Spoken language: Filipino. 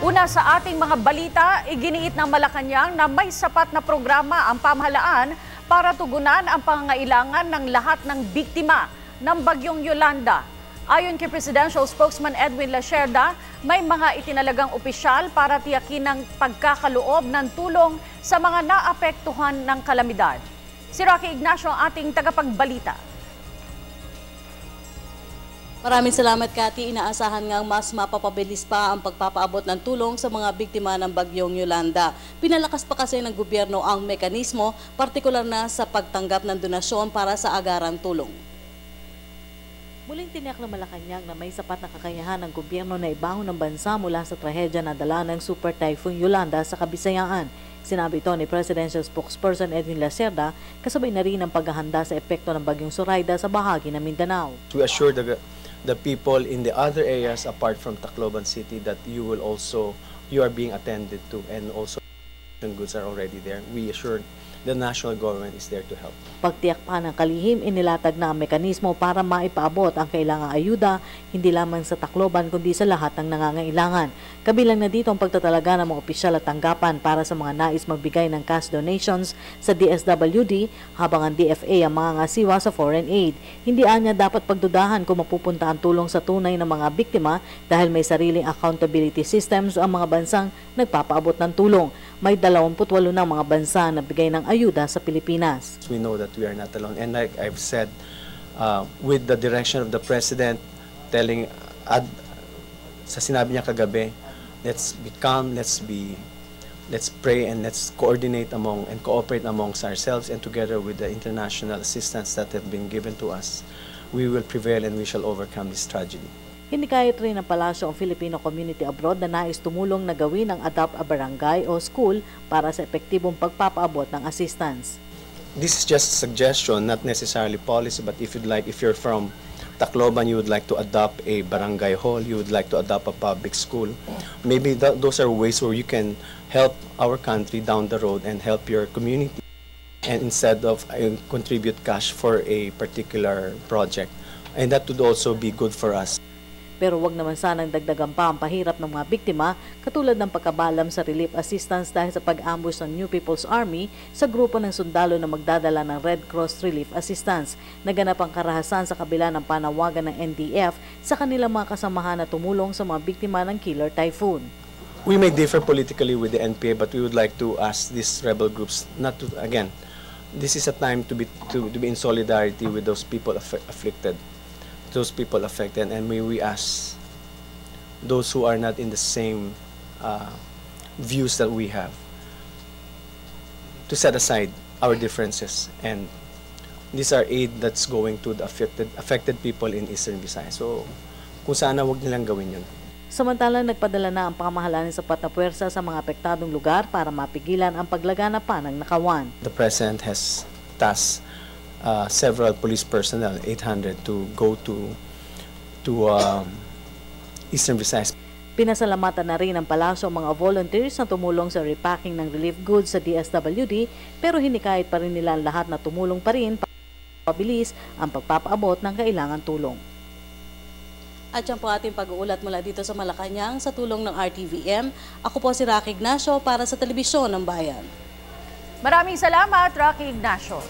Una sa ating mga balita, iginiit ng Malacanang na may sapat na programa ang pamahalaan para tugunan ang pangangailangan ng lahat ng biktima ng Bagyong Yolanda. Ayon kay Presidential Spokesman Edwin Lacerda, may mga itinalagang opisyal para tiyakin ang pagkakaloob ng tulong sa mga naapektuhan ng kalamidad. Si Rocky Ignacio ang ating tagapagbalita. Maraming salamat, Cathy. Inaasahan ngang mas mapapabilis pa ang pagpapaabot ng tulong sa mga biktima ng Bagyong Yolanda. Pinalakas pa kasi ng gobyerno ang mekanismo, partikular na sa pagtanggap ng donasyon para sa agarang tulong. Muling tiniyak ng Malacanang na may sapat na kakayahan ng gobyerno na ibangon ng bansa mula sa trahedya na dala ng Super Typhoon Yolanda sa Kabisayaan. Sinabi ito ni Presidential Spokesperson Edwin Lacerda, kasabay na rin ang paghahanda sa epekto ng Bagyong Zoraida sa bahagi ng Mindanao. To assure the people in the other areas apart from Tacloban City that you are being attended to, and also goods are already there. We assure the national government is there to help. Pagtiyak pa ng kalihim, inilatag na ang mekanismo para maipaabot ang kailangang ayuda, hindi lamang sa Tacloban kundi sa lahat ng nangangailangan. Kabilang na dito ang pagtatalaga ng mga opisyal at tanggapan para sa mga nais magbigay ng cash donations sa DSWD, habang ang DFA ang mga ngasiwa sa foreign aid. Hindi anya dapat pagdudahan kung mapupunta ang tulong sa tunay ng mga biktima dahil may sariling accountability systems ang mga bansang nagpapaabot ng tulong. May 28 ng mga bansa na bigay ng ayuda sa Pilipinas. We know that we are not alone, and like I've said, with the direction of the President telling, sa sinabi niya kagabi, let's be calm, let's pray, and let's coordinate among and cooperate amongst ourselves, and together with the international assistance that have been given to us, we will prevail and we shall overcome this tragedy. Hinikayat rin ng palasyo ang Filipino community abroad na nais tumulong na gawin ang Adopt a Barangay o school para sa epektibong pagpapaabot ng assistance. This is just a suggestion, not necessarily policy, but if you're from Tacloban, you would like to adopt a barangay hall, you would like to adopt a public school, maybe those are ways where you can help our country down the road and help your community, and instead of contribute cash for a particular project, and that would also be good for us. Pero wag naman sanang dagdagan pa ang pahirap ng mga biktima, katulad ng pagkabalam sa relief assistance dahil sa pag-ambush ng New People's Army sa grupo ng sundalo na magdadala ng Red Cross Relief Assistance. Naganap ang karahasan sa kabila ng panawagan ng NDF sa kanilang mga kasamahan na tumulong sa mga biktima ng killer typhoon. We may differ politically with the NPA, but we would like to ask these rebel groups not to, again, this is a time to be in solidarity with those people afflicted. Those people affected, and may we ask those who are not in the same views that we have to set aside our differences, and these are aid that's going to the affected people in Eastern Visayas. So kung sana wag nilang gawin yun. Samantalang nagpadala na ang pamahalaan ng sapat na puwersa sa mga apektadong lugar para mapigilan ang paglagana pa ng nakawan. The President has tasked several police personnel, 800, to go to Eastern Visayas. Pinasalamatan na rin ng palasyo ang mga volunteers na tumulong sa repacking ng relief goods sa DSWD, pero hinikayat pa rin nila ang lahat na tumulong pa rin para mapabilis ang pagpapaabot ng kailangan tulong. At yan po ating pag-uulat mula dito sa Malacanang sa tulong ng RTVM. Ako po si Rocky Ignacio para sa Telebisyon ng Bayan. Maraming salamat, Rocky Ignacio.